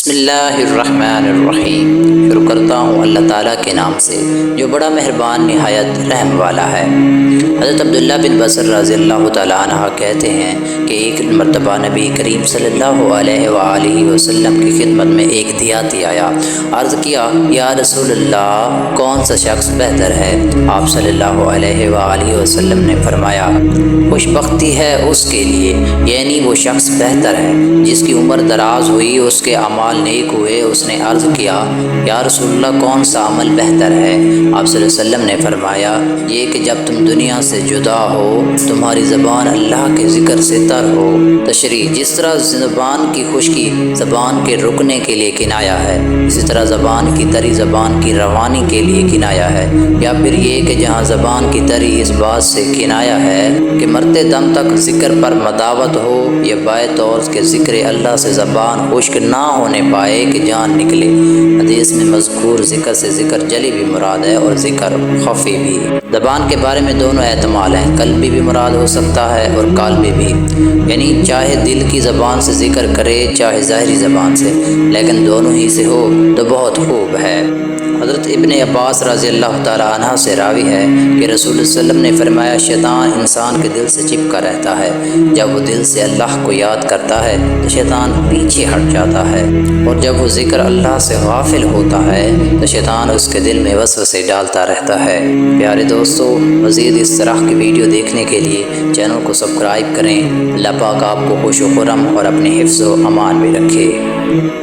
بسم اللہ الرحمن الرحیم۔ شروع کرتا ہوں اللہ تعالیٰ کے نام سے جو بڑا مہربان نہایت رحم والا ہے۔ حضرت عبداللہ بن بصر رضی اللہ تعالیٰ عنہ کہتے ہیں کہ ایک مرتبہ نبی کریم صلی اللہ علیہ وآلہ وسلم کی خدمت میں ایک دیہاتی آیا۔ عرض کیا یا رسول اللہ کون سا شخص بہتر ہے؟ آپ صلی اللہ علیہ وآلہ وسلم نے فرمایا خوش بختی ہے اس کے لیے، یعنی وہ شخص بہتر ہے جس کی عمر دراز ہوئی، اس کے اعمال نیک ہوئے۔ اس نے عرض کیا یا رسول اللہ کون سا عمل بہتر ہے؟ آپ صلی اللہ علیہ وسلم نے فرمایا یہ کہ جب تم دنیا سے جدا ہو تمہاری زبان اللہ کے ذکر سے تر ہو۔ تشریح: جس طرح زبان کی خشکی زبان کے رکنے کے لیے کنایا ہے، اسی طرح زبان کی تری زبان کی روانی کے لیے کنایا ہے، یا پھر یہ کہ جہاں زبان کی تری اس بات سے کنایا ہے کہ مرتے دم تک ذکر پر مداوت ہو، یہ بائے طور کے ذکر اللہ سے زبان خشک نہ ہونے پائے کہ جان نکلے۔ حدیث میں مذکور ذکر سے ذکر جلی بھی مراد ہے اور ذکر خفی بھی۔ زبان کے بارے میں دونوں احتمال ہیں، قلبی بھی مراد ہو سکتا ہے اور قالبی بھی، یعنی چاہے دل کی زبان سے ذکر کرے چاہے ظاہری زبان سے، لیکن دونوں ہی سے ہو تو بہت خوب ہے۔ حضرت ابن عباس رضی اللہ تعالیٰ عنہ سے راوی ہے کہ رسول اللہ صلی اللہ علیہ وسلم نے فرمایا شیطان انسان کے دل سے چپکا رہتا ہے، جب وہ دل سے اللہ کو یاد کرتا ہے تو شیطان پیچھے ہٹ جاتا ہے، اور جب وہ ذکر اللہ سے غافل ہوتا ہے تو شیطان اس کے دل میں وسوسے ڈالتا رہتا ہے۔ پیارے دوستو، مزید اس طرح کی ویڈیو دیکھنے کے لیے چینل کو سبسکرائب کریں۔ اللہ پاک آپ کو خوش و خرم اور اپنے حفظ و امان میں رکھے۔